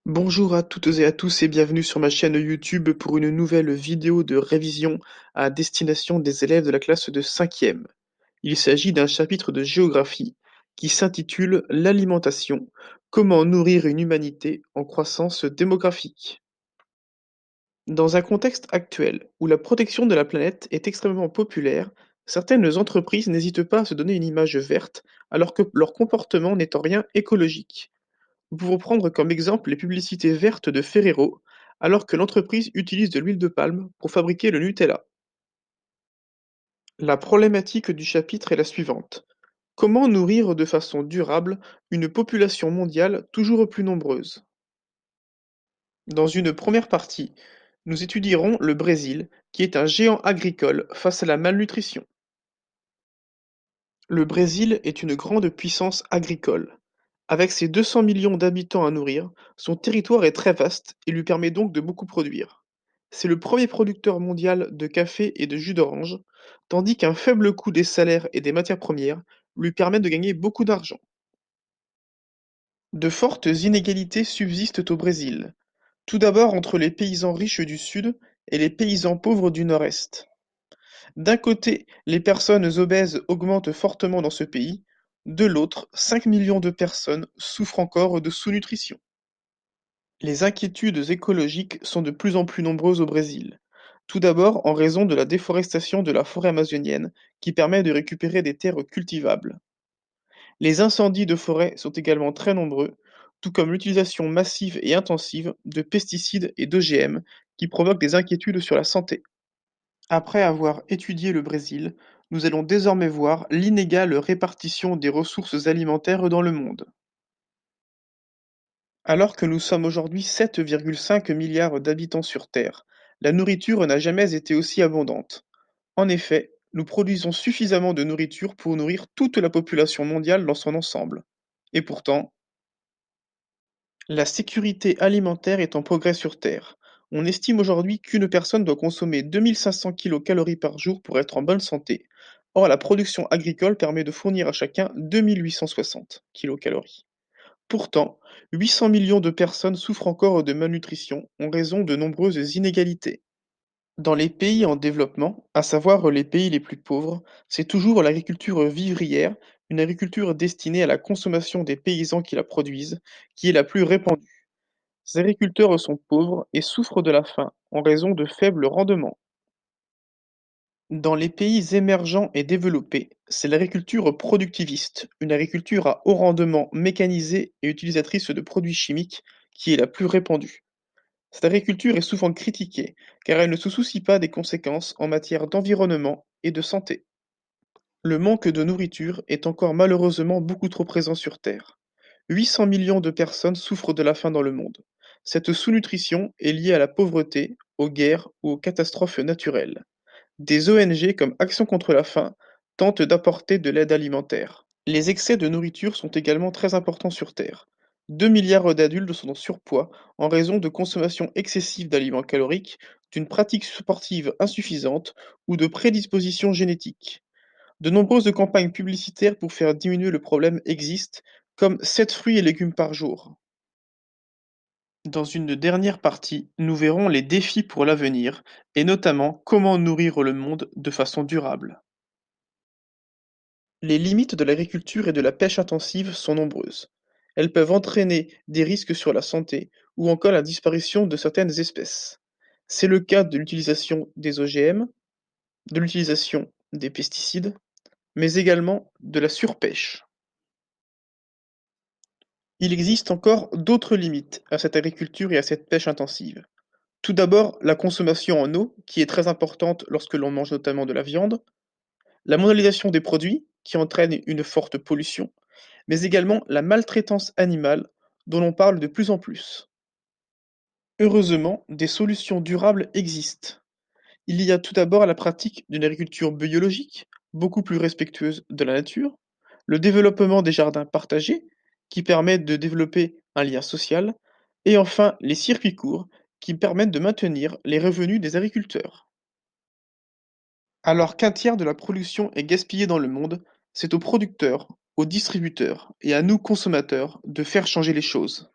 Bonjour à toutes et à tous et bienvenue sur ma chaîne YouTube pour une nouvelle vidéo de révision à destination des élèves de la classe de 5e. Il s'agit d'un chapitre de géographie qui s'intitule L'alimentation, comment nourrir une humanité en croissance démographique. Dans un contexte actuel où la protection de la planète est extrêmement populaire, certaines entreprises n'hésitent pas à se donner une image verte alors que leur comportement n'est en rien écologique. Nous pouvons prendre comme exemple les publicités vertes de Ferrero, alors que l'entreprise utilise de l'huile de palme pour fabriquer le Nutella. La problématique du chapitre est la suivante. Comment nourrir de façon durable une population mondiale toujours plus nombreuse? Dans une première partie, nous étudierons le Brésil, qui est un géant agricole face à la malnutrition. Le Brésil est une grande puissance agricole. Avec ses 200 millions d'habitants à nourrir, son territoire est très vaste et lui permet donc de beaucoup produire. C'est le premier producteur mondial de café et de jus d'orange, tandis qu'un faible coût des salaires et des matières premières lui permet de gagner beaucoup d'argent. De fortes inégalités subsistent au Brésil, tout d'abord entre les paysans riches du sud et les paysans pauvres du nord-est. D'un côté, les personnes obèses augmentent fortement dans ce pays, de l'autre, 5 millions de personnes souffrent encore de sous-nutrition. Les inquiétudes écologiques sont de plus en plus nombreuses au Brésil. Tout d'abord en raison de la déforestation de la forêt amazonienne qui permet de récupérer des terres cultivables. Les incendies de forêt sont également très nombreux, tout comme l'utilisation massive et intensive de pesticides et d'OGM qui provoquent des inquiétudes sur la santé. Après avoir étudié le Brésil, nous allons désormais voir l'inégale répartition des ressources alimentaires dans le monde. Alors que nous sommes aujourd'hui 7,5 milliards d'habitants sur Terre, la nourriture n'a jamais été aussi abondante. En effet, nous produisons suffisamment de nourriture pour nourrir toute la population mondiale dans son ensemble. Et pourtant, la sécurité alimentaire est en progrès sur Terre. On estime aujourd'hui qu'une personne doit consommer 2500 kcal par jour pour être en bonne santé. Or, la production agricole permet de fournir à chacun 2860 kcal. Pourtant, 800 millions de personnes souffrent encore de malnutrition en raison de nombreuses inégalités. Dans les pays en développement, à savoir les pays les plus pauvres, c'est toujours l'agriculture vivrière, une agriculture destinée à la consommation des paysans qui la produisent, qui est la plus répandue. Ces agriculteurs sont pauvres et souffrent de la faim en raison de faibles rendements. Dans les pays émergents et développés, c'est l'agriculture productiviste, une agriculture à haut rendement mécanisée et utilisatrice de produits chimiques, qui est la plus répandue. Cette agriculture est souvent critiquée car elle ne se soucie pas des conséquences en matière d'environnement et de santé. Le manque de nourriture est encore malheureusement beaucoup trop présent sur Terre. 800 millions de personnes souffrent de la faim dans le monde. Cette sous-nutrition est liée à la pauvreté, aux guerres ou aux catastrophes naturelles. Des ONG comme Action contre la faim tentent d'apporter de l'aide alimentaire. Les excès de nourriture sont également très importants sur Terre. 2 milliards d'adultes sont en surpoids en raison de consommation excessive d'aliments caloriques, d'une pratique sportive insuffisante ou de prédispositions génétiques. De nombreuses campagnes publicitaires pour faire diminuer le problème existent, comme 7 fruits et légumes par jour. Dans une dernière partie, nous verrons les défis pour l'avenir, et notamment comment nourrir le monde de façon durable. Les limites de l'agriculture et de la pêche intensive sont nombreuses. Elles peuvent entraîner des risques sur la santé ou encore la disparition de certaines espèces. C'est le cas de l'utilisation des OGM, de l'utilisation des pesticides, mais également de la surpêche. Il existe encore d'autres limites à cette agriculture et à cette pêche intensive. Tout d'abord, la consommation en eau, qui est très importante lorsque l'on mange notamment de la viande, la mondialisation des produits, qui entraîne une forte pollution, mais également la maltraitance animale, dont l'on parle de plus en plus. Heureusement, des solutions durables existent. Il y a tout d'abord la pratique d'une agriculture biologique, beaucoup plus respectueuse de la nature, le développement des jardins partagés, qui permettent de développer un lien social, et enfin les circuits courts, qui permettent de maintenir les revenus des agriculteurs. Alors qu'un tiers de la production est gaspillé dans le monde, c'est aux producteurs, aux distributeurs et à nous consommateurs de faire changer les choses.